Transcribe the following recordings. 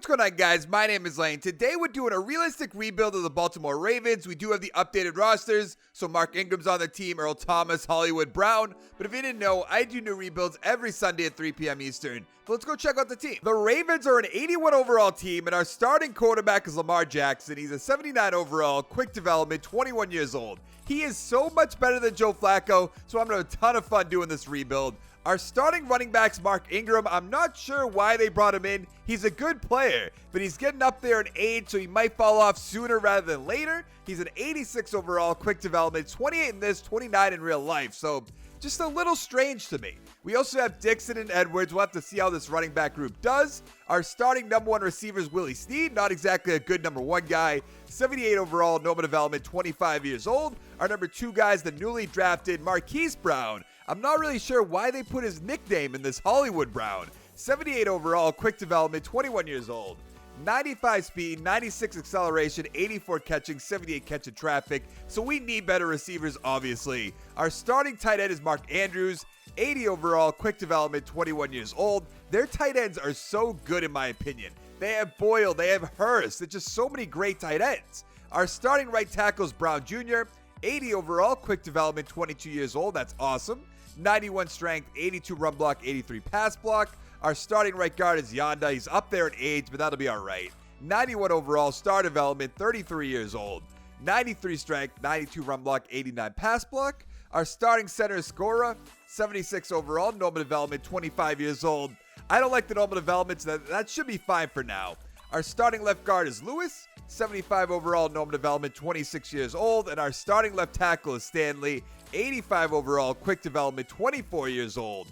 What's going on, guys? My name is Lane. Today we're doing a realistic rebuild of the Baltimore Ravens. We do have the updated rosters, so Mark Ingram's on the team, Earl Thomas, Hollywood Brown. But if you didn't know, I do new rebuilds every Sunday at 3 p.m. Eastern. But let's go check out the team. The Ravens are an 81 overall team, and our starting quarterback is Lamar Jackson. He's a 79 overall, quick development, 21 years old. He is so much better than Joe Flacco, so I'm going to have a ton of fun doing this rebuild. Our starting running back's Mark Ingram. I'm not sure why they brought him in. He's a good player, but he's getting up there in age, so he might fall off sooner rather than later. He's an 86 overall, quick development, 28 in this, 29 in real life, so just a little strange to me. We also have Dixon and Edwards. We'll have to see how this running back group does. Our starting number one receiver is Willie Snead, not exactly a good number one guy. 78 overall, normal development, 25 years old. Our number two guy is the newly drafted Marquise Brown. I'm not really sure why they put his nickname in this, Hollywood Brown. 78 overall, quick development, 21 years old. 95 speed, 96 acceleration, 84 catching, 78 catch in traffic. So we need better receivers, obviously. Our starting tight end is Mark Andrews. 80 overall, quick development, 21 years old. Their tight ends are so good in my opinion. They have Boyle, they have Hurst. There's just so many great tight ends. Our starting right tackle is Brown Jr. 80 overall, quick development, 22 years old. That's awesome. 91 strength, 82 run block, 83 pass block. Our starting right guard is Yanda. He's up there in age, but that'll be all right. 91 overall, star development, 33 years old. 93 strength, 92 run block, 89 pass block. Our starting center is Scora. 76 overall, normal development, 25 years old. I don't like the normal development, so that should be fine for now. Our starting left guard is Lewis. 75 overall, normal development, 26 years old. And our starting left tackle is Stanley. 85 overall, quick development, 24 years old.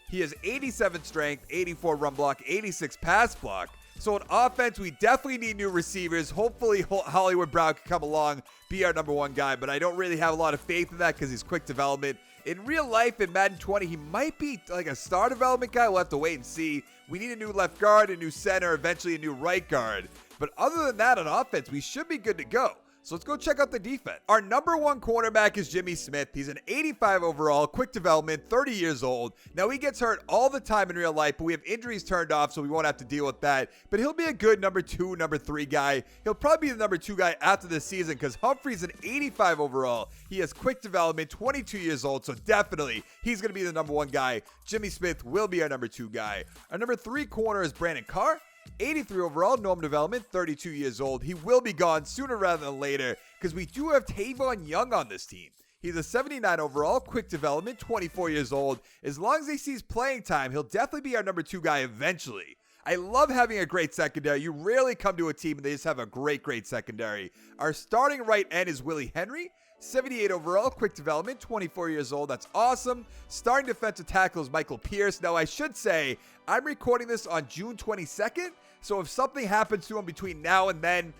He has 87 strength, 84 run block, 86 pass block. So on offense, we definitely need new receivers. Hopefully, Hollywood Brown can come along, be our number one guy. But I don't really have a lot of faith in that because he's quick development. In real life, in Madden 20, he might be like a star development guy. We'll have to wait and see. We need a new left guard, a new center, eventually a new right guard. But other than that, on offense, we should be good to go. So let's go check out the defense. Our number one cornerback is Jimmy Smith. He's an 85 overall, quick development, 30 years old. Now, he gets hurt all the time in real life, but we have injuries turned off, so we won't have to deal with that. But he'll be a good number two, number three guy. He'll probably be the number two guy after this season because Humphrey's an 85 overall. He has quick development, 22 years old, so definitely he's going to be the number one guy. Jimmy Smith will be our number two guy. Our number three corner is Brandon Carr. 83 overall, normal development, 32 years old. He will be gone sooner rather than later because we do have Tavon Young on this team. He's a 79 overall, quick development, 24 years old. As long as he sees playing time, he'll definitely be our number two guy eventually. I love having a great secondary. You rarely come to a team and they just have a great secondary. Our starting right end is Willie Henry. 78 overall, quick development, 24 years old. That's awesome. Starting defensive tackle is Michael Pierce. Now, I should say, I'm recording this on June 22nd, so if something happens to him between now and then,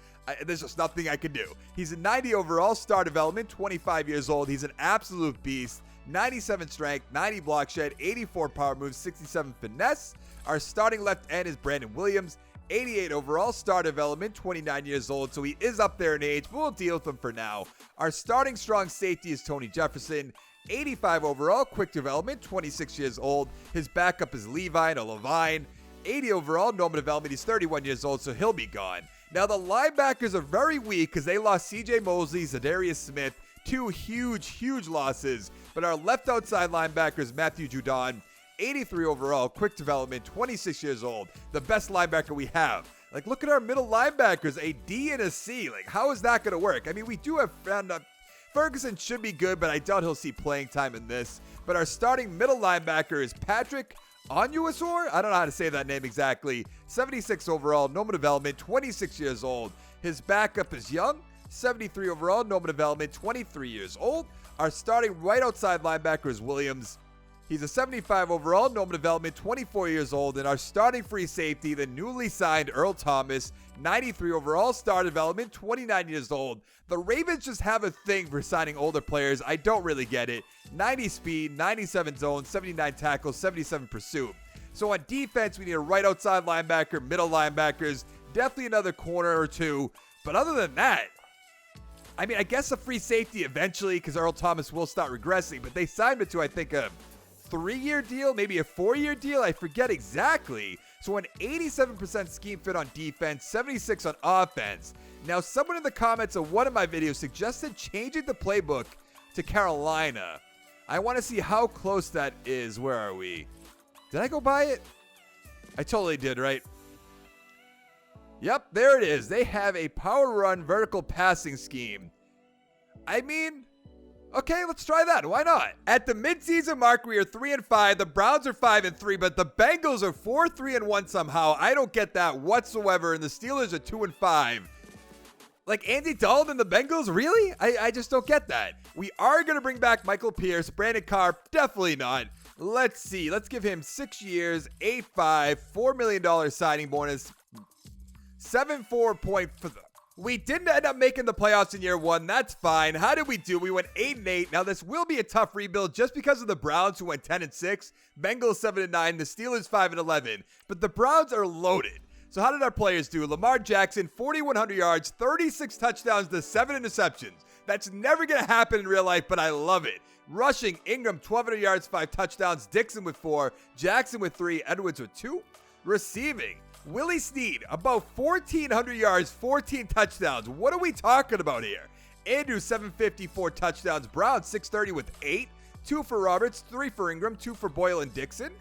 there's just nothing I can do. He's a 90 overall, star development, 25 years old. He's an absolute beast. 97 strength, 90 block shed, 84 power moves, 67 finesse. Our starting left end is Brandon Williams. 88 overall, star development, 29 years old, so he is up there in age, but we'll deal with him for now. Our starting strong safety is Tony Jefferson. 85 overall, quick development, 26 years old. His backup is Levine or Levine. 80 overall, normal development, he's 31 years old, so he'll be gone. Now, the linebackers are very weak because they lost C.J. Mosley, Zadarius Smith, two huge losses. But our left outside linebacker is Matthew Judon. 83 overall, quick development, 26 years old. The best linebacker we have. Like, look at our middle linebackers, a D and a C. Like, how is that going to work? I mean, we do have Ferguson should be good, but I doubt he'll see playing time in this. But our starting middle linebacker is Patrick Onuasor? I don't know how to say that name exactly. 76 overall, normal development, 26 years old. His backup is Young. 73 overall, normal development, 23 years old. Our starting right outside linebacker is Williams. He's a 75 overall, normal development, 24 years old. And our starting free safety, the newly signed Earl Thomas, 93 overall, star development, 29 years old. The Ravens just have a thing for signing older players. I don't really get it. 90 speed, 97 zone, 79 tackles, 77 pursuit. So on defense, we need a right outside linebacker, middle linebackers, definitely another corner or two. But other than that, I mean, I guess a free safety eventually because Earl Thomas will start regressing. But they signed him to, I think, a 3-year deal, maybe a 4-year deal. I forget exactly. So an 87% scheme fit on defense, 76 on offense. Now, someone in the comments of one of my videos suggested changing the playbook to Carolina. I want to see how close that is. Where are we? Did I go by it? I totally did, right? Yep, there it is. They have a power run vertical passing scheme. I mean, okay, let's try that. Why not? At the midseason mark, we are 3-5. The Browns are 5-3, but the Bengals are 4-3-1 somehow. I don't get that whatsoever. And the Steelers are 2-5. Like Andy Dalton and the Bengals? Really? I just don't get that. We are going to bring back Michael Pierce. Brandon Carr, definitely not. Let's see. Let's give him 6 years, 8.5, $4 million signing bonus, 7.4 point for the... We didn't end up making the playoffs in year one. That's fine. How did we do? We went 8-8. Now, this will be a tough rebuild just because of the Browns, who went 10-6, Bengals 7-9, the Steelers 5-11. But the Browns are loaded. So how did our players do? Lamar Jackson, 4,100 yards, 36 touchdowns to 7 interceptions. That's never going to happen in real life, but I love it. Rushing, Ingram, 1,200 yards, 5 touchdowns. Dixon with 4. Jackson with 3. Edwards with 2. Receiving, Willie Snead, about 1,400 yards, 14 touchdowns. What are we talking about here? Andrews, 754 touchdowns. Brown, 630 with 8. 2 for Roberts, 3 for Ingram, 2 for Boyle and Dixon.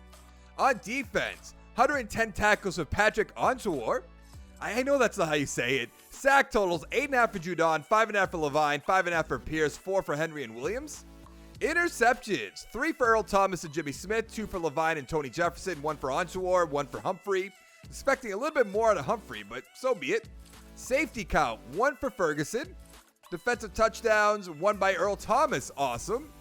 On defense, 110 tackles with Patrick Onsuar. I know that's not how you say it. Sack totals, 8.5 for Judon, 5.5 for Levine, 5.5 for Pierce, 4 for Henry and Williams. Interceptions, 3 for Earl Thomas and Jimmy Smith, 2 for Levine and Tony Jefferson, 1 for Onsuar, 1 for Humphrey. Expecting a little bit more out of Humphrey, but so be it. Safety count, 1 for Ferguson. Defensive touchdowns, 1 by Earl Thomas. Awesome.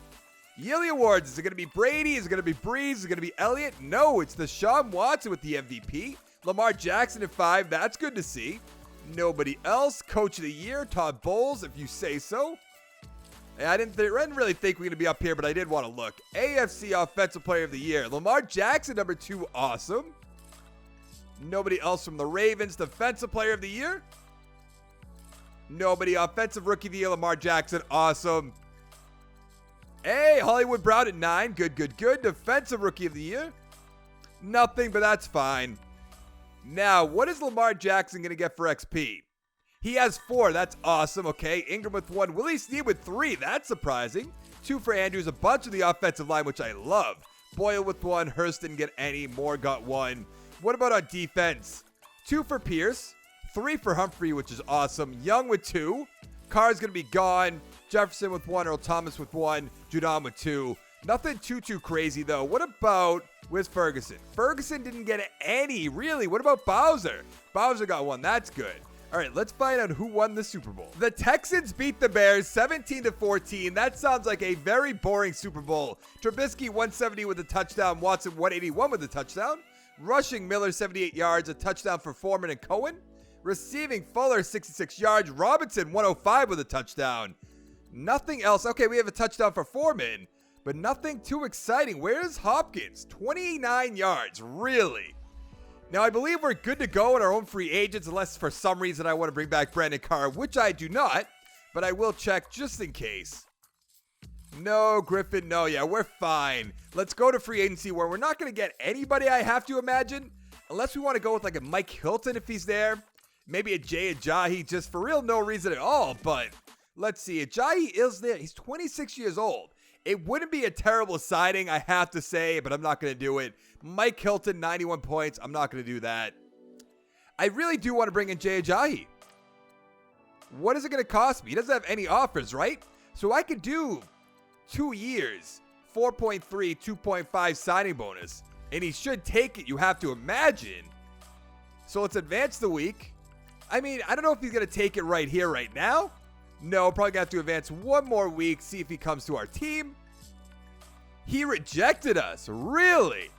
Yearly awards, is it going to be Brady? Is it going to be Breeze? Is it going to be Elliott? No, it's Deshaun Watson with the MVP. Lamar Jackson at 5. That's good to see. Nobody else. Coach of the Year, Todd Bowles, if you say so. I didn't really think we were going to be up here, but I did want to look. AFC Offensive Player of the Year. Lamar Jackson, number 2. Awesome. Nobody else from the Ravens. Defensive Player of the Year. Nobody. Offensive Rookie of the Year, Lamar Jackson. Awesome. Hey, Hollywood Brown at 9. Good, good, good. Defensive Rookie of the Year. Nothing, but that's fine. Now, what is Lamar Jackson going to get for XP? He has 4. That's awesome. Okay. Ingram with 1. Willie Snead with 3. That's surprising. 2 for Andrews. A bunch of the offensive line, which I love. Boyle with 1. Hurst didn't get any. Moore got 1. What about on defense? 2 for Pierce. 3 for Humphrey, which is awesome. Young with 2. Carr's going to be gone. Jefferson with 1. Earl Thomas with 1. Judon with 2. Nothing too crazy, though. What about with Ferguson? Ferguson didn't get any, really. What about Bowser? Bowser got 1. That's good. All right, let's find out who won the Super Bowl. The Texans beat the Bears 17-14. That sounds like a very boring Super Bowl. Trubisky, 170 with a touchdown. Watson, 181 with a touchdown. Rushing, Miller, 78 yards. A touchdown for Foreman and Cohen. Receiving, Fuller, 66 yards. Robinson, 105 with a touchdown. Nothing else. Okay, we have a touchdown for Foreman, but nothing too exciting. Where's Hopkins? 29 yards. Really? Now, I believe we're good to go in our own free agents, unless for some reason I want to bring back Brandon Carr, which I do not, but I will check just in case. No, Griffin, no. Yeah, we're fine. Let's go to free agency where we're not going to get anybody, I have to imagine, unless we want to go with like a Mike Hilton if he's there. Maybe a Jay Ajayi, just for real no reason at all, but let's see. Ajayi is there. He's 26 years old. It wouldn't be a terrible signing, I have to say, but I'm not going to do it. Mike Hilton, 91 points. I'm not going to do that. I really do want to bring in Jay Ajayi. What is it going to cost me? He doesn't have any offers, right? So I could do 2 years, 4.3, 2.5 signing bonus, and he should take it, you have to imagine. So let's advance the week. I mean, I don't know if he's going to take it right here, right now. No, probably going to have to advance 1 more week, see if he comes to our team. He rejected us. Really?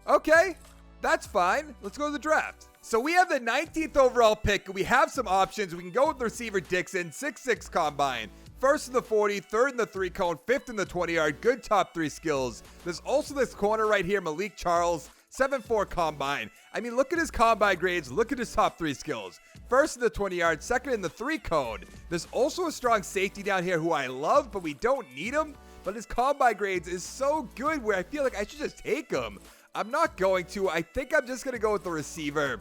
Okay, that's fine. Let's go to the draft. So we have the 19th overall pick. We have some options. We can go with receiver Dixon, 6'6" combine. First in the 40, third in the 3-cone, fifth in the 20-yard. Good top 3 skills. There's also this corner right here, Malik Charles, 7'4" combine. I mean, look at his combine grades. Look at his top 3 skills. First in the 20-yard, second in the 3-cone. There's also a strong safety down here who I love, but we don't need him. But his combine grades is so good where I feel like I should just take him. I'm not going to. I think I'm just going to go with the receiver.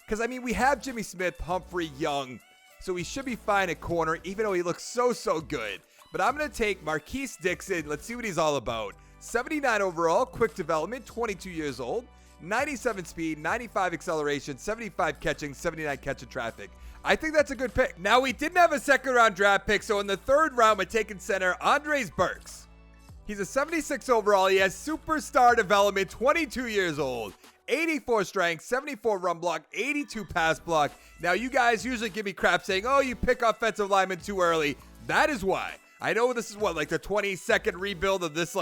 Because, I mean, we have Jimmy Smith, Humphrey, Young. So he should be fine at corner, even though he looks so good. But I'm going to take Marquise Dixon. Let's see what he's all about. 79 overall, quick development, 22 years old. 97 speed, 95 acceleration, 75 catching, 79 catching traffic. I think that's a good pick. Now, we didn't have a second round draft pick, so in the third round, we're taking center Andres Burks. He's a 76 overall. He has superstar development, 22 years old. 84 strength, 74 run block, 82 pass block. Now, you guys usually give me crap saying, oh, you pick offensive linemen too early. That is why. I know this is like the 22nd rebuild of this,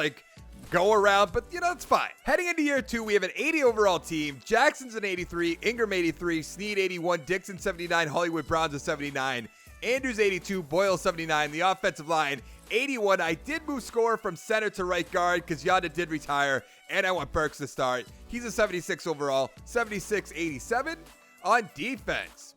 go around, but it's fine. Heading into year 2, we have an 80 overall team. Jackson's an 83, Ingram 83, Snead 81, Dixon 79, Hollywood Brown's a 79, Andrews 82, Boyle 79. The offensive line 81. I did move scorer from center to right guard because Yonda did retire, and I want Burks to start. He's a 76 overall, 76, 87 on defense.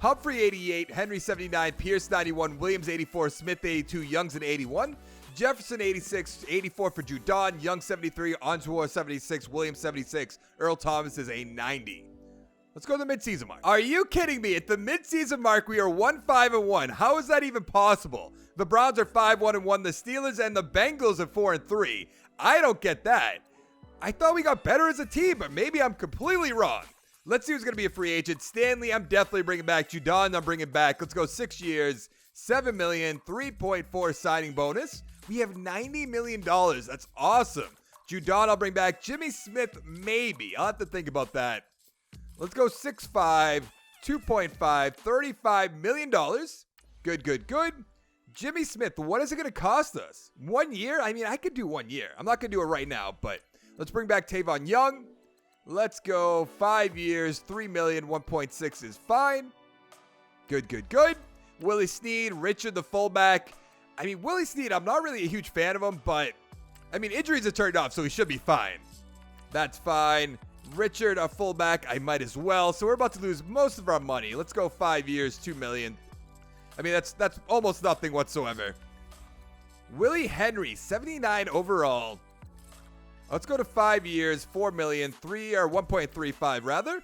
Humphrey 88, Henry 79, Pierce 91, Williams 84, Smith 82, Young's an 81. Jefferson 86, 84 for Judon, Young 73, Onswar 76, Williams 76, Earl Thomas is a 90. Let's go to the midseason mark. Are you kidding me? At the midseason mark, we are 1-5-1. How is that even possible? The Browns are 5-1-1. The Steelers and the Bengals are 4-3. I don't get that. I thought we got better as a team, but maybe I'm completely wrong. Let's see who's going to be a free agent. Stanley, I'm definitely bringing back. Judon, I'm bringing back. Let's go 6 years, $7 million, 3.4 signing bonus. We have $90 million. That's awesome. Judon, I'll bring back. Jimmy Smith, maybe. I'll have to think about that. Let's go 6'5", 2.5, $35 million. Good. Jimmy Smith, what is it going to cost us? 1 year? I mean, I could do 1 year. I'm not going to do it right now, but let's bring back Tavon Young. Let's go 5 years, $3 million, 1.6 is fine. Good. Willie Snead, Richard the fullback. I mean, Willie Snead, I'm not really a huge fan of him, but, I mean, injuries have turned off, so he should be fine. That's fine. Richard, a fullback, I might as well. So we're about to lose most of our money. Let's go 5 years, $2 million. I mean, that's almost nothing whatsoever. Willie Henry, 79 overall. Let's go to 5 years, $4 million, 1.35 rather.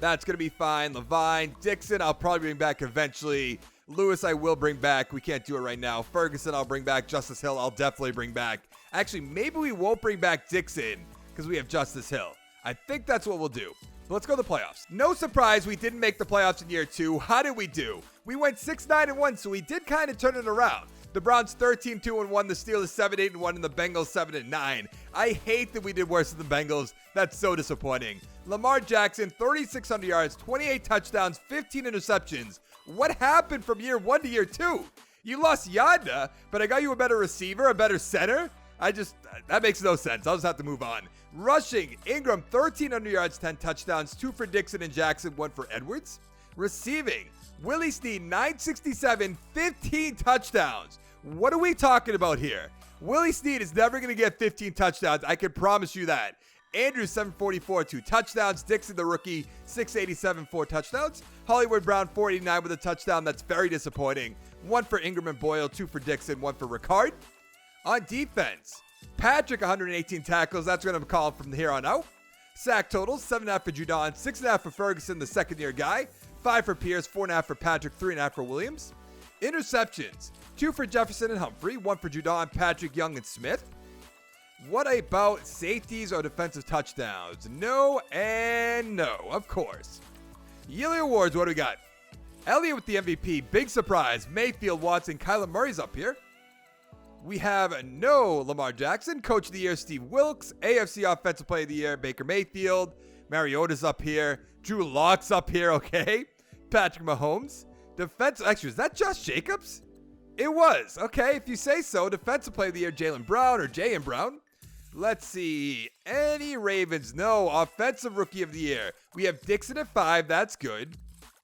That's going to be fine. Levine, Dixon, I'll probably bring back eventually. Lewis, I will bring back. We can't do it right now. Ferguson, I'll bring back. Justice Hill, I'll definitely bring back. Actually, maybe we won't bring back Dixon because we have Justice Hill. I think that's what we'll do. So let's go to the playoffs. No surprise, we didn't make the playoffs in year 2. How did we do? We went 6-9-1, so we did kind of turn it around. The Browns 13-2-1, the Steelers 7-8-1, and the Bengals 7-9. I hate that we did worse than the Bengals. That's so disappointing. Lamar Jackson, 3,600 yards, 28 touchdowns, 15 interceptions. What happened from year 1 to year 2? You lost Yonda, but I got you a better receiver, a better center. That makes no sense. I'll just have to move on. Rushing, Ingram, 1,300 yards, 10 touchdowns, 2 for Dixon and Jackson, 1 for Edwards. Receiving, Willie Snead, 967, 15 touchdowns. What are we talking about here? Willie Snead is never going to get 15 touchdowns. I can promise you that. Andrews, 744, 2 touchdowns. Dixon, the rookie, 687, 4 touchdowns. Hollywood Brown, 489 with a touchdown. That's very disappointing. 1 for Ingram and Boyle, 2 for Dixon, 1 for Ricard. On defense, Patrick, 118 tackles. That's going to call from here on out. Sack totals, 7.5 for Judon, 6.5 for Ferguson, the second-year guy. 5 for Pierce, 4.5 for Patrick, 3.5 for Williams. Interceptions, 2 for Jefferson and Humphrey, 1 for Judon, Patrick, Young, and Smith. What about safeties or defensive touchdowns? No and no, of course. Yearly awards, what do we got? Elliott with the MVP, big surprise. Mayfield, Watson, Kyler Murray's up here. We have no Lamar Jackson. Coach of the Year, Steve Wilkes. AFC Offensive Player of the Year, Baker Mayfield. Mariota's up here. Drew Lock's up here, okay. Patrick Mahomes. Actually, was that Josh Jacobs? It was. Okay, if you say so. Defensive Player of the Year, Jaylen Brown or J.M. Brown. Let's see. Any Ravens? No. Offensive Rookie of the Year. We have Dixon at 5. That's good.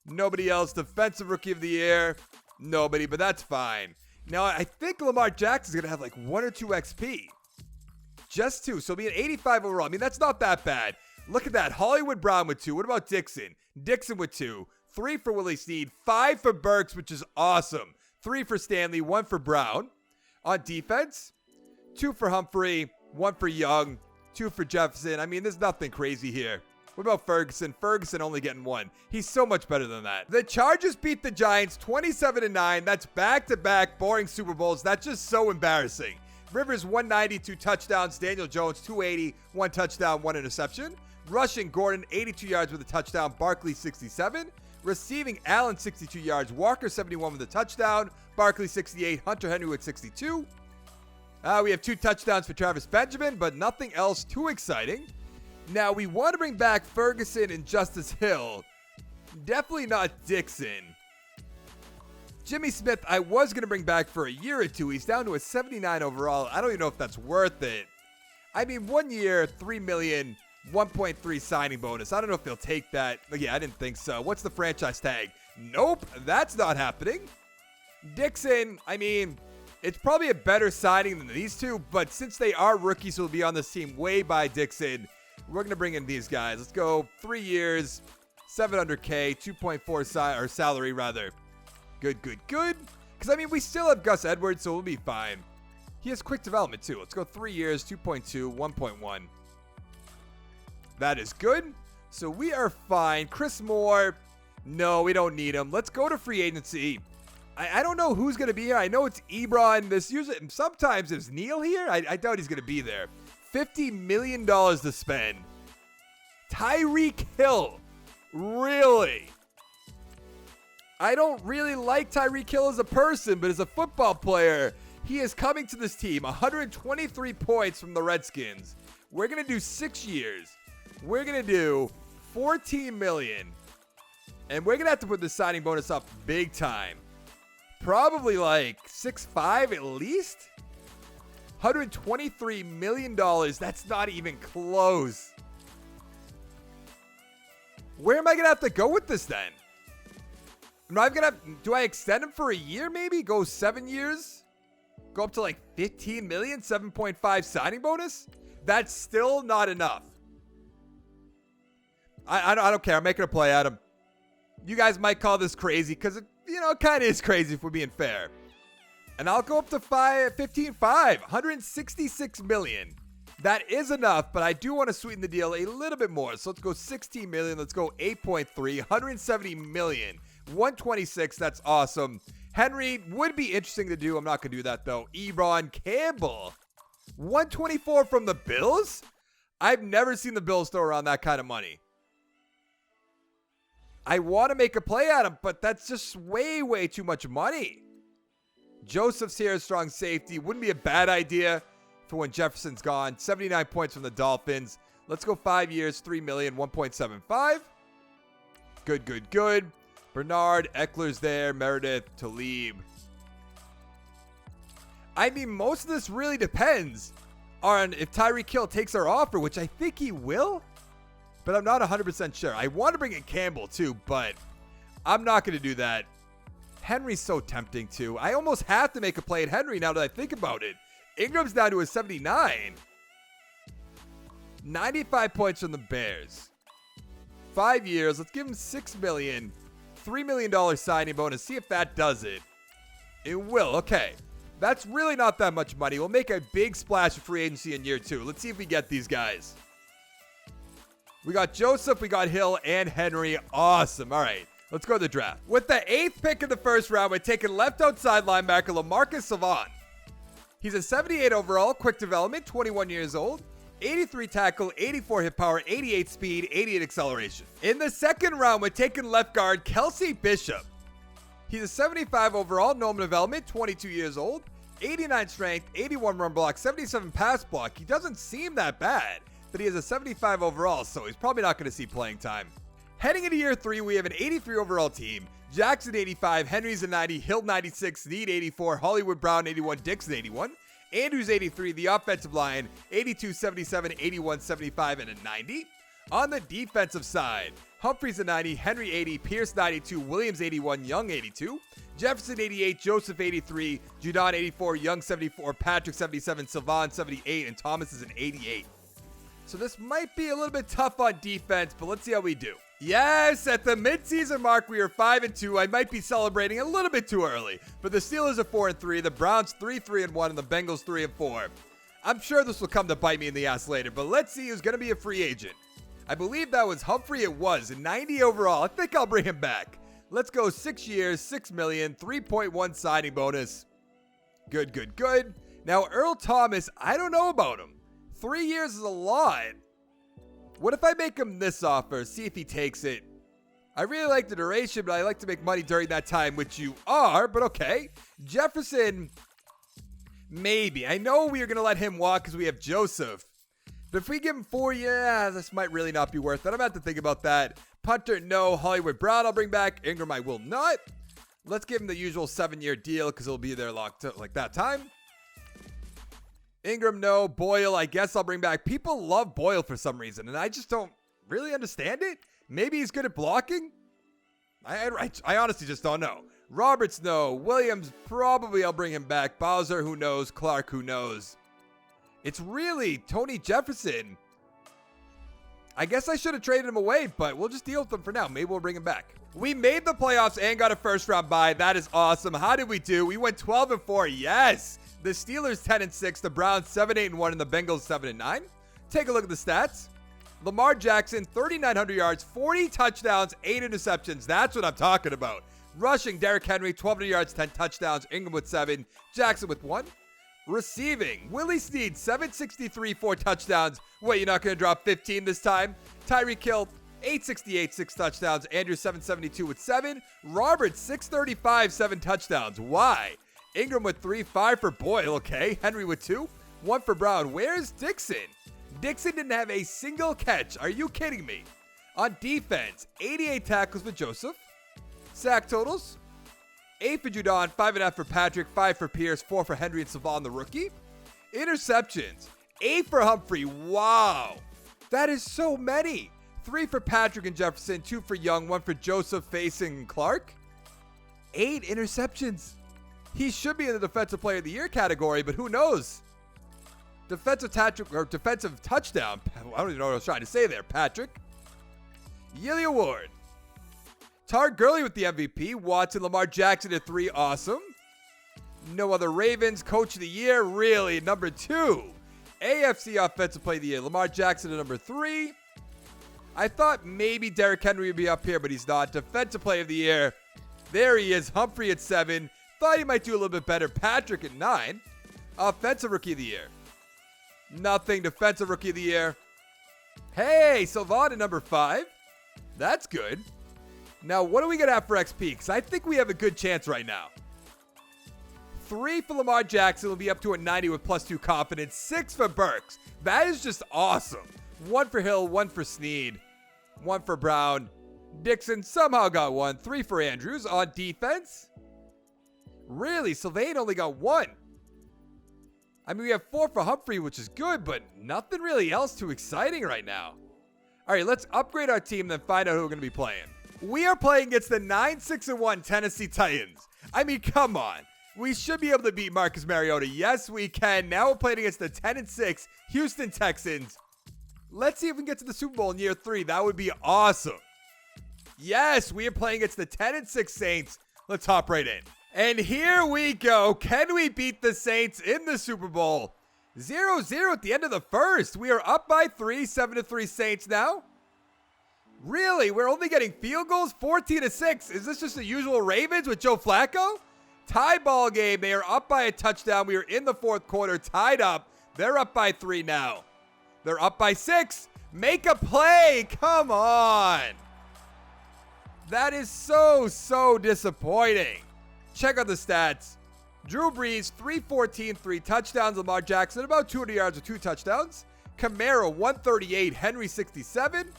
Nobody else. Defensive Rookie of the Year. Nobody, but that's fine. Now, I think Lamar Jackson's going to have like 1 or 2 XP. Just 2. So it'll be an 85 overall. I mean, that's not that bad. Look at that. Hollywood Brown with 2. What about Dixon? Dixon with 2. 3 for Willie Snead. 5 for Burks, which is awesome. 3 for Stanley. 1 for Brown. On defense, 2 for Humphrey. 1 for Young. 2 for Jefferson. I mean, there's nothing crazy here. What about Ferguson? Ferguson only getting 1. He's so much better than that. The Chargers beat the Giants 27-9. That's back-to-back boring Super Bowls. That's just so embarrassing. Rivers 190, 2 touchdowns. Daniel Jones 280, 1 touchdown, 1 interception. Rushing Gordon 82 yards with a touchdown. Barkley 67. Receiving Allen 62 yards. Walker 71 with a touchdown. Barkley 68. Hunter Henry with 62. We have 2 touchdowns for Travis Benjamin, but nothing else too exciting. Now, we want to bring back Ferguson and Justice Hill. Definitely not Dixon. Jimmy Smith, I was going to bring back for a year or 2. He's down to a 79 overall. I don't even know if that's worth it. I mean, 1 year, $3 million, 1.3 signing bonus. I don't know if he'll take that. But yeah, I didn't think so. What's the franchise tag? Nope, that's not happening. Dixon, I mean, it's probably a better signing than these 2, but since they are rookies who will be on this team way by Dixon, we're going to bring in these guys. Let's go 3 years, $700K, 2.4 salary rather. Good. Because, I mean, we still have Gus Edwards, so we'll be fine. He has quick development, too. Let's go 3 years, 2.2, 1.1. That is good. So we are fine. Chris Moore, no, we don't need him. Let's go to free agency. I don't know who's going to be here. I know it's Ebron. Sometimes there's Neil here. I doubt he's going to be there. $50 million to spend. Tyreek Hill. Really? I don't really like Tyreek Hill as a person, but as a football player, he is coming to this team. 123 points from the Redskins. We're going to do 6 years. We're going to do $14 million. And we're going to have to put the signing bonus up big time. Probably like 6.5 at least. $123 million. That's not even close. Where am I going to have to go with this then? Do I extend him for a year maybe? Go 7 years? Go up to like 15 million? 7.5 signing bonus? That's still not enough. I don't care. I'm making a play at him. You guys might call this crazy because it kind of is crazy if we're being fair. And I'll go up to 15.5, $166 million. That is enough, but I do want to sweeten the deal a little bit more. So let's go 16 million. Let's go 8.3, $170 million, 126. That's awesome. Henry would be interesting to do. I'm not going to do that though. Ebron Campbell, 124 from the Bills. I've never seen the Bills throw around that kind of money. I want to make a play at him, but that's just way too much money. Joseph's here, strong safety. Wouldn't be a bad idea for when Jefferson's gone. 79 points from the Dolphins. Let's go 5 years, $3 million, 1.75. Good. Bernard, Eckler's there. Meredith, Talib. I mean, most of this really depends on if Tyreek Hill takes our offer, which I think he will, but I'm not 100% sure. I want to bring in Campbell too, but I'm not going to do that. Henry's so tempting too. I almost have to make a play at Henry now that I think about it. Ingram's down to a 79. 95 points from the Bears. 5 years. Let's give him $6 million. $3 million signing bonus. See if that does it. It will. Okay. That's really not that much money. We'll make a big splash of free agency in year 2. Let's see if we get these guys. We got Joseph, we got Hill, and Henry. Awesome. All right. Let's go to the draft. With the 8th pick in the first round, we're taking left outside linebacker LaMarcus Savant. He's a 78 overall, quick development, 21 years old, 83 tackle, 84 hit power, 88 speed, 88 acceleration. In the second round, we're taking left guard Kelsey Bishop. He's a 75 overall, normal development, 22 years old, 89 strength, 81 run block, 77 pass block. He doesn't seem that bad, but he has a 75 overall, so he's probably not going to see playing time. Heading into year 3, we have an 83 overall team. Jackson 85, Henry's a 90, Hill 96, Snead 84, Hollywood Brown 81, Dixon 81, Andrews 83, the offensive line 82, 77, 81, 75, and a 90. On the defensive side, Humphreys a 90, Henry 80, Pierce 92, Williams 81, Young 82, Jefferson 88, Joseph 83, Judon 84, Young 74, Patrick 77, Sylvan 78, and Thomas is an 88. So this might be a little bit tough on defense, but let's see how we do. Yes, at the midseason mark, we are 5-2. I might be celebrating a little bit too early, but the Steelers are 4-3, the Browns 3-3-1, and the Bengals 3-4. I'm sure this will come to bite me in the ass later, but let's see who's going to be a free agent. I believe that was Humphrey. It was 90 overall. I think I'll bring him back. Let's go 6 years, $6 million, 3.1 signing bonus. Good, good, good. Now, Earl Thomas, I don't know about him. 3 years is a lot. What if I make him this offer? See if he takes it. I really like the duration, but I like to make money during that time, which you are, but okay. Jefferson, maybe. I know we are going to let him walk because we have Joseph. But if we give him 4 years, this might really not be worth it. I'm going to have to think about that. Punter, no. Hollywood Brown, I'll bring back. Ingram, I will not. Let's give him the usual 7-year deal because he'll be there like that time. Ingram, no. Boyle, I guess I'll bring back. People love Boyle for some reason, and I just don't really understand it. Maybe he's good at blocking. I honestly just don't know. Roberts, no. Williams, probably I'll bring him back. Bowser, who knows? Clark, who knows? It's really Tony Jefferson. I guess I should have traded him away, but we'll just deal with him for now. Maybe we'll bring him back. We made the playoffs and got a first-round bye. That is awesome. How did we do? We went 12-4. Yes. The Steelers 10-6. The Browns 7-8-1. And the Bengals 7-9. Take a look at the stats. Lamar Jackson, 3,900 yards, 40 touchdowns, 8 interceptions. That's what I'm talking about. Rushing, Derrick Henry, 1,200 yards, 10 touchdowns. Ingram with 7. Jackson with 1. Receiving, Willie Snead, 763, 4 touchdowns. Wait, you're not going to drop 15 this time? Tyreek Hill, 868, 6 touchdowns. Andrew, 772 with 7. Roberts, 635, 7 touchdowns. Why? Ingram with 3, 5 for Boyle, okay. Henry with 2, 1 for Brown. Where's Dixon? Dixon didn't have a single catch. Are you kidding me? On defense, 88 tackles for Joseph. Sack totals, 8 for Judon, 5.5 for Patrick, 5 for Pierce, 4 for Henry and Savon, the rookie. Interceptions, 8 for Humphrey. Wow. That is so many. 3 for Patrick and Jefferson, 2 for Young, 1 for Joseph, Facing, and Clark. 8 interceptions. He should be in the Defensive Player of the Year category, but who knows? Defensive touchdown. I don't even know what I was trying to say there. Patrick. Yearly Award. Todd Gurley with the MVP. Watson, Lamar Jackson at 3. Awesome. No other Ravens. Coach of the Year. Really? Number 2. AFC Offensive Player of the Year. Lamar Jackson at number 3. I thought maybe Derrick Henry would be up here, but he's not. Defensive Player of the Year. There he is. Humphrey at 7. Thought he might do a little bit better. Patrick at 9. Offensive Rookie of the Year. Nothing. Defensive Rookie of the Year. Hey, Savon at number 5. That's good. Now, what do we going to have for XP? Because I think we have a good chance right now. 3 for Lamar Jackson will be up to a 90 with +2 confidence. 6 for Burks. That is just awesome. 1 for Hill, 1 for Snead, 1 for Brown. Dixon somehow got 1. 3 for Andrews on defense. Really? Sylvain only got 1. I mean, we have 4 for Humphrey, which is good, but nothing really else too exciting right now. All right, let's upgrade our team, then find out who we're going to be playing. We are playing against the 9-6-1 Tennessee Titans. I mean, come on. We should be able to beat Marcus Mariota. Yes, we can. Now we're playing against the 10-6 Houston Texans. Let's see if we can get to the Super Bowl in year 3. That would be awesome. Yes, we are playing against the 10-6 Saints. Let's hop right in. And here we go. Can we beat the Saints in the Super Bowl? 0-0 at the end of the first. We are up by 3, 7-3 Saints now. Really? We're only getting field goals? 14-6. Is this just the usual Ravens with Joe Flacco? Tie ball game. They are up by a touchdown. We are in the fourth quarter, tied up. They're up by 3 now. They're up by 6. Make a play. Come on. That is so disappointing. Check out the stats. Drew Brees, 314, 3 touchdowns. Lamar Jackson, about 200 yards with 2 touchdowns. Kamara, 138. Henry, 67.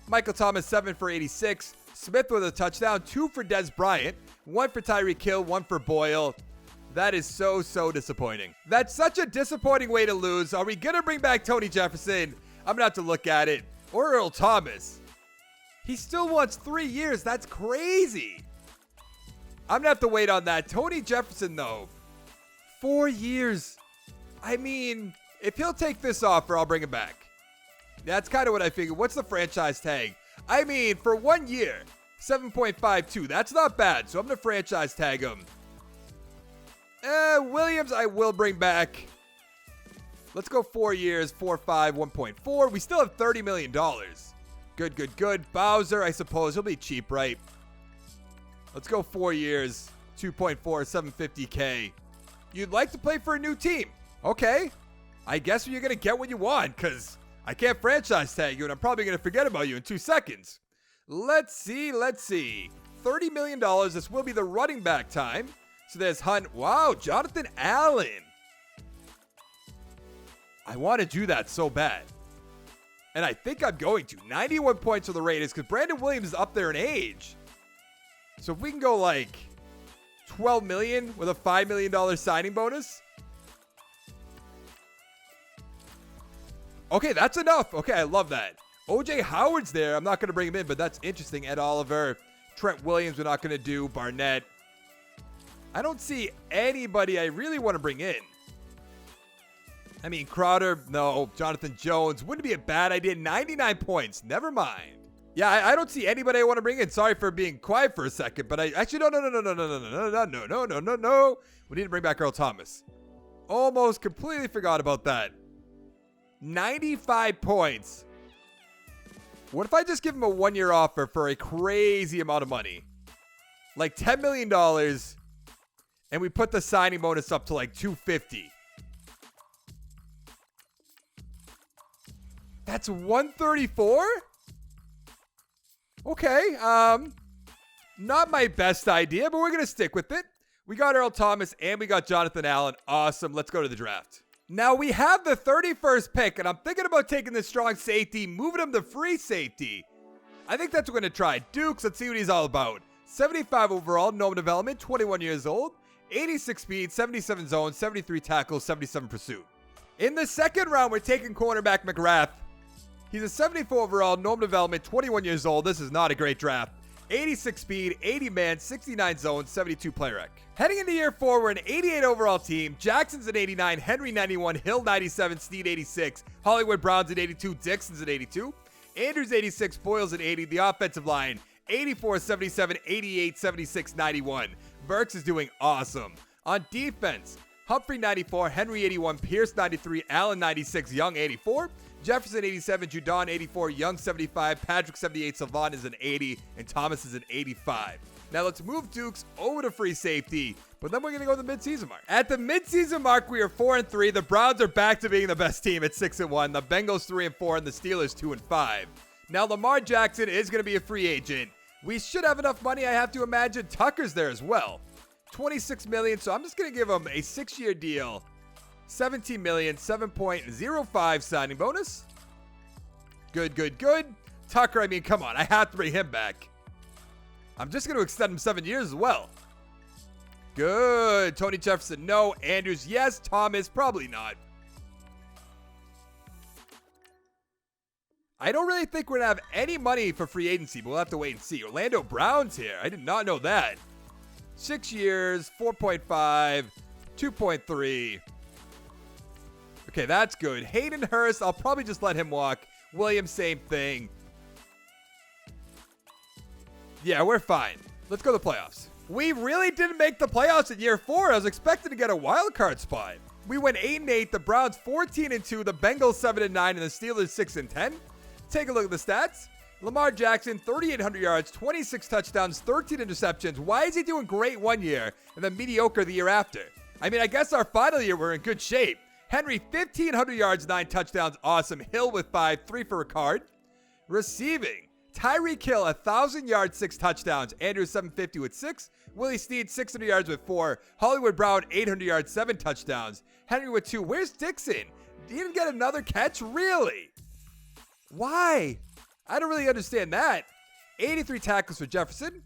Michael Thomas, 7 for 86. Smith with a touchdown. 2 for Dez Bryant. 1 for Tyreek Hill. 1 for Boyle. That is so disappointing. That's such a disappointing way to lose. Are we going to bring back Tony Jefferson? I'm going to have to look at it. Or Earl Thomas. He still wants 3 years. That's crazy. I'm going to have to wait on that. Tony Jefferson, though. 4 years. I mean, if he'll take this offer, I'll bring him back. That's kind of what I figured. What's the franchise tag? I mean, for 1 year, 7.52. That's not bad. So I'm going to franchise tag him. Williams, I will bring back. Let's go 4 years, 4.5, 1.4. We still have $30 million. Good, good, good. Bowser, I suppose. He'll be cheap, right? Let's go 4 years, 2.4, 750K. You'd like to play for a new team. Okay. I guess you're going to get what you want, because I can't franchise tag you, and I'm probably going to forget about you in 2 seconds. Let's see. $30 million. This will be the running back time. So there's Hunt. Wow, Jonathan Allen. I want to do that so bad. And I think I'm going to. 91 points for the Raiders, because Brandon Williams is up there in age. So if we can go like $12 million with a $5 million signing bonus. Okay, that's enough. Okay, I love that. OJ Howard's there. I'm not going to bring him in, but that's interesting. Ed Oliver. Trent Williams, we're not going to do. Barnett. I don't see anybody I really want to bring in. I mean, Crowder, no. Jonathan Jones, wouldn't be a bad idea. 99 points. Never mind. Yeah, I don't see anybody I want to bring in. Sorry for being quiet for a second, but I actually, no. We need to bring back Earl Thomas. Almost completely forgot about that. 95 points. What if I just give him a 1-year offer for a crazy amount of money? Like $10 million. And we put the signing bonus up to like 250. That's 134? Okay, not my best idea, but we're going to stick with it. We got Earl Thomas and we got Jonathan Allen. Awesome. Let's go to the draft. Now we have the 31st pick, and I'm thinking about taking this strong safety, moving him to free safety. I think that's what we're going to try. Dukes, let's see what he's all about. 75 overall, no development, 21 years old, 86 speed, 77 zone, 73 tackles, 77 pursuit. In the second round, we're taking cornerback McGrath. He's a 74 overall, no development, 21 years old. This is not a great draft. 86 speed, 80 man, 69 zone, 72 play rec. Heading into year 4, we're an 88 overall team. Jackson's at 89, Henry 91, Hill 97, Snead 86, Hollywood Brown's at 82, Dixon's at 82, Andrews 86, Boyles at 80. The offensive line, 84, 77, 88, 76, 91. Burks is doing awesome. On defense, Humphrey 94, Henry 81, Pierce 93, Allen 96, Young 84, Jefferson 87, Judon 84, Young 75, Patrick 78, Savant is an 80, and Thomas is an 85. Now let's move Dukes over to free safety, but then we're going to go to the midseason mark. At the midseason mark, we are 4-3. The Browns are back to being the best team at 6-1. The Bengals 3-4, and the Steelers 2-5. Now Lamar Jackson is going to be a free agent. We should have enough money, I have to imagine. Tucker's there as well. $26 million, so I'm just going to give him a 6-year deal. $17 million, 7.05 signing bonus. Good. Tucker, I mean, come on. I have to bring him back. I'm just going to extend him 7 years as well. Good. Tony Jefferson, no. Andrews, yes. Thomas, probably not. I don't really think we're going to have any money for free agency, but we'll have to wait and see. Orlando Brown's here. I did not know that. 6 years, 4.5, 2.3. Okay, that's good. Hayden Hurst, I'll probably just let him walk. Williams, same thing. Yeah, we're fine. Let's go to the playoffs. We really didn't make the playoffs in year 4. I was expecting to get a wild card spot. We went 8-8, the Browns 14-2, the Bengals 7-9, and the Steelers 6-10. Take a look at the stats. Lamar Jackson, 3,800 yards, 26 touchdowns, 13 interceptions. Why is he doing great 1 year and then mediocre the year after? I mean, I guess our final year we're in good shape. Henry, 1,500 yards, 9 touchdowns. Awesome. Hill with 5, 3 for Ricard. Receiving. Tyreek Hill, 1,000 yards, 6 touchdowns. Andrew, 750 with 6. Willie Snead, 600 yards with 4. Hollywood Brown, 800 yards, 7 touchdowns. Henry with 2. Where's Dixon? He didn't get another catch? Really? Why? I don't really understand that. 83 tackles for Jefferson.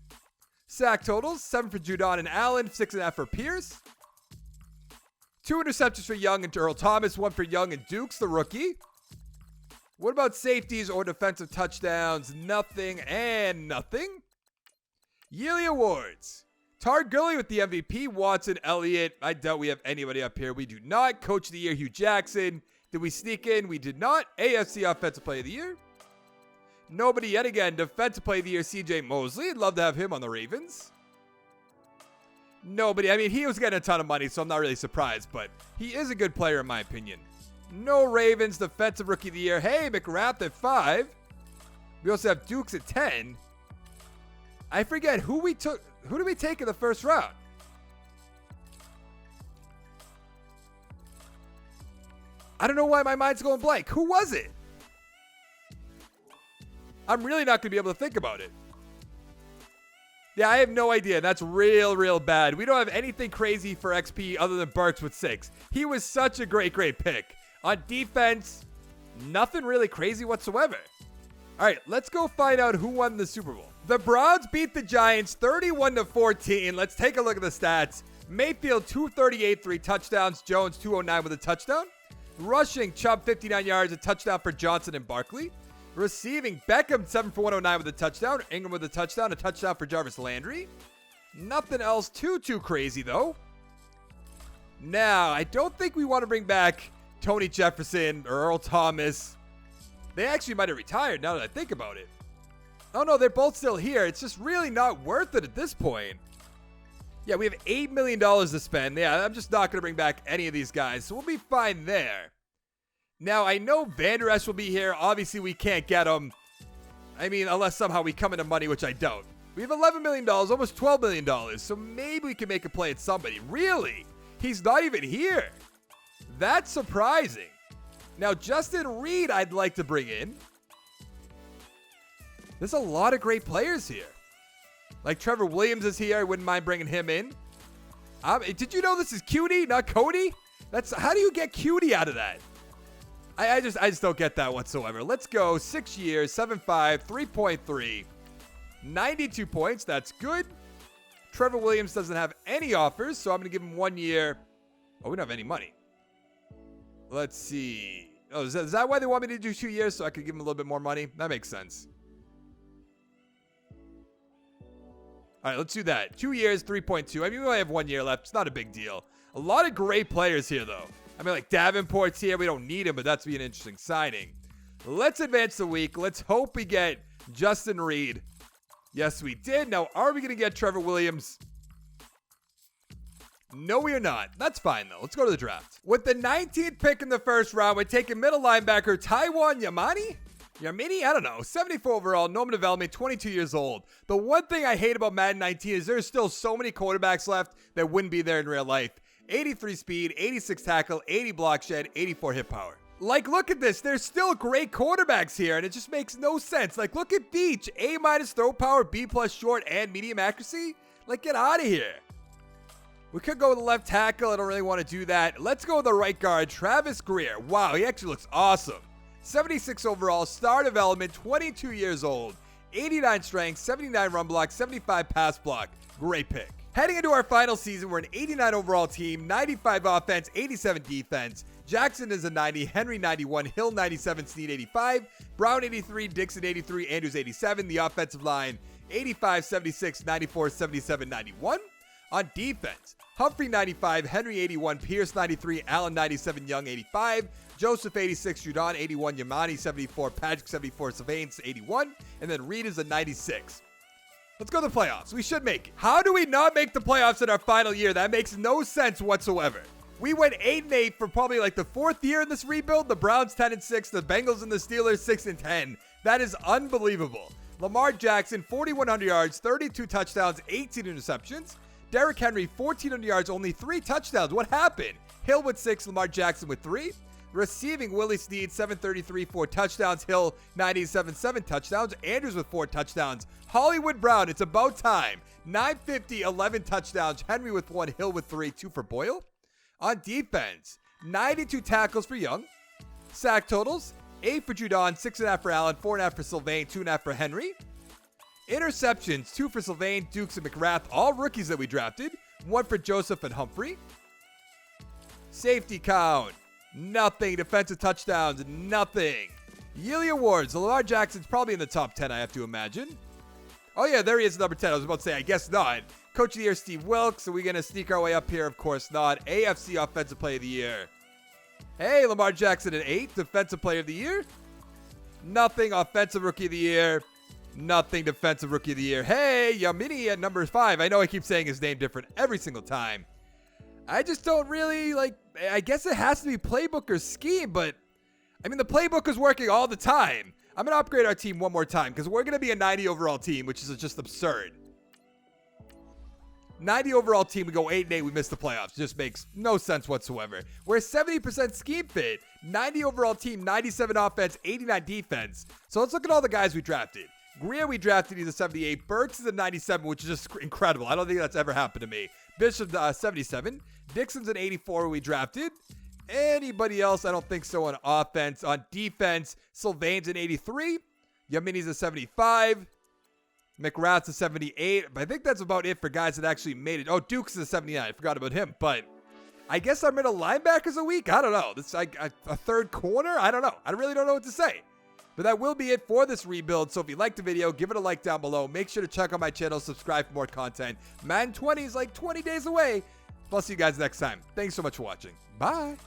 Sack totals, 7 for Judon and Allen, 6.5 for Pierce. 2 interceptions for Young and Earl Thomas, 1 for Young and Dukes, the rookie. What about safeties or defensive touchdowns? Nothing and nothing. Yearly awards. Todd Gurley with the MVP. Watson, Elliott. I doubt we have anybody up here. We do not. Coach of the Year, Hugh Jackson. Did we sneak in? We did not. AFC Offensive Player of the Year. Nobody yet again. Defensive Player of the Year, CJ Mosley. I'd love to have him on the Ravens. Nobody. I mean, he was getting a ton of money, so I'm not really surprised, but he is a good player in my opinion. No Ravens. Defensive Rookie of the Year. Hey, McGrath at 5. We also have Dukes at 10. I forget who we took. Who did we take in the first round? I don't know why my mind's going blank. Who was it? I'm really not going to be able to think about it. Yeah, I have no idea. That's real bad. We don't have anything crazy for XP other than Burks with 6. He was such a great pick. On defense, nothing really crazy whatsoever. All right, let's go find out who won the Super Bowl. The Browns beat the Giants 31-14. Let's take a look at the stats. Mayfield, 238, 3 touchdowns. Jones, 209 with a touchdown. Rushing, Chubb, 59 yards, a touchdown for Johnson and Barkley. Receiving, Beckham, 7 for 109 with a touchdown. Ingram with a touchdown for Jarvis Landry. Nothing else too crazy, though. Now, I don't think we want to bring back Tony Jefferson or Earl Thomas. They actually might have retired now that I think about it. Oh, no, they're both still here. It's just really not worth it at this point. Yeah, we have $8 million to spend. Yeah, I'm just not going to bring back any of these guys, so we'll be fine there. Now, I know Van Der Esch will be here. Obviously, we can't get him. I mean, unless somehow we come into money, which I don't. We have $11 million, almost $12 million, so maybe we can make a play at somebody. Really? He's not even here. That's surprising. Now, Justin Reed, I'd like to bring in. There's a lot of great players here. Like Trevor Williams is here. I wouldn't mind bringing him in. Did you know this is Cutie, not Cody? How do you get Cutie out of that? I just don't get that whatsoever. Let's go 6 years, 7.5, 3.3, 92 points. That's good. Trevor Williams doesn't have any offers, so I'm going to give him 1 year. Oh, we don't have any money. Let's see. Oh, is that why they want me to do 2 years so I could give him a little bit more money? That makes sense. All right, let's do that. 2 years, 3.2. I mean, we only have 1 year left. It's not a big deal. A lot of great players here, though. I mean, like Davenport's here. We don't need him, but that's be an interesting signing. Let's advance the week. Let's hope we get Justin Reed. Yes, we did. Now, are we going to get Trevor Williams? No, we are not. That's fine, though. Let's go to the draft. With the 19th pick in the first round, we're taking middle linebacker Taiwan Yamini? I don't know. 74 overall, Norman development, 22 years old. The one thing I hate about Madden 19 is there's still so many quarterbacks left that wouldn't be there in real life. 83 speed, 86 tackle, 80 block shed, 84 hit power. Like, look at this. There's still great quarterbacks here, and it just makes no sense. Like, look at Beach. A- throw power, B+ short, and medium accuracy. Like, get out of here. We could go with the left tackle. I don't really want to do that. Let's go with the right guard, Travis Greer. Wow, he actually looks awesome. 76 overall, star development, 22 years old, 89 strength, 79 run block, 75 pass block. Great pick. Heading into our final season, we're an 89 overall team, 95 offense, 87 defense. Jackson is a 90, Henry 91, Hill 97, Snead 85, Brown 83, Dixon 83, Andrews 87. The offensive line, 85, 76, 94, 77, 91. On defense, Humphrey 95, Henry 81, Pierce 93, Allen 97, Young 85, Joseph 86, Judon 81, Yamani 74, Patrick 74, Sylvain 81, and then Reed is a 96. Let's go to the playoffs. We should make it. How do we not make the playoffs in our final year? That makes no sense whatsoever. We went 8-8 for probably like the 4th year in this rebuild. The Browns 10-6, the Bengals and the Steelers 6-10. That is unbelievable. Lamar Jackson 4,100 yards, 32 touchdowns, 18 interceptions. Derrick Henry 1,400 yards, only 3 touchdowns. What happened? Hill with 6, Lamar Jackson with 3. Receiving, Willie Snead 733, 4 touchdowns. Hill 97, 7 touchdowns. Andrews with 4 touchdowns. Hollywood Brown, it's about time. 950, 11 touchdowns. Henry with 1, Hill with 3, 2 for Boyle. On defense, 92 tackles for Young. Sack totals, 8 for Judon, 6.5 for Allen, 4.5 for Sylvain, 2.5 for Henry. Interceptions, 2 for Sylvain, Dukes, and McGrath, all rookies that we drafted. 1 for Joseph and Humphrey. Safety count, nothing. Defensive touchdowns, nothing. Yearly awards, Lamar Jackson's probably in the top 10, I have to imagine. Oh yeah, there he is, number 10. I was about to say, I guess not. Coach of the Year, Steve Wilkes. Are we going to sneak our way up here? Of course not. AFC Offensive Player of the Year. Hey, Lamar Jackson at 8. Defensive Player of the Year. Nothing. Offensive Rookie of the Year. Nothing. Defensive Rookie of the Year. Hey, Yamini at number 5. I know I keep saying his name different every single time. I just don't really, like, I guess it has to be Playbooker's scheme, but, I mean, the playbook is working all the time. I'm going to upgrade our team one more time because we're going to be a 90 overall team, which is just absurd. 90 overall team, we go 8-8, we miss the playoffs. Just makes no sense whatsoever. We're 70% scheme fit, 90 overall team, 97 offense, 89 defense. So let's look at all the guys we drafted. Greer we drafted, he's a 78. Burks is a 97, which is just incredible. I don't think that's ever happened to me. Bishop's 77. Dixon's an 84 we drafted. Anybody else? I don't think so on offense. On defense, Sylvain's an 83. Yamini's a 75. McRath's a 78. But I think that's about it for guys that actually made it. Oh, Duke's is a 79. I forgot about him. But I guess our middle linebackers a week. I don't know. This is like a third corner. I don't know. I really don't know what to say. But that will be it for this rebuild. So if you liked the video, give it a like down below. Make sure to check out my channel, subscribe for more content. Madden 20 is like 20 days away. I'll see you guys next time. Thanks so much for watching. Bye.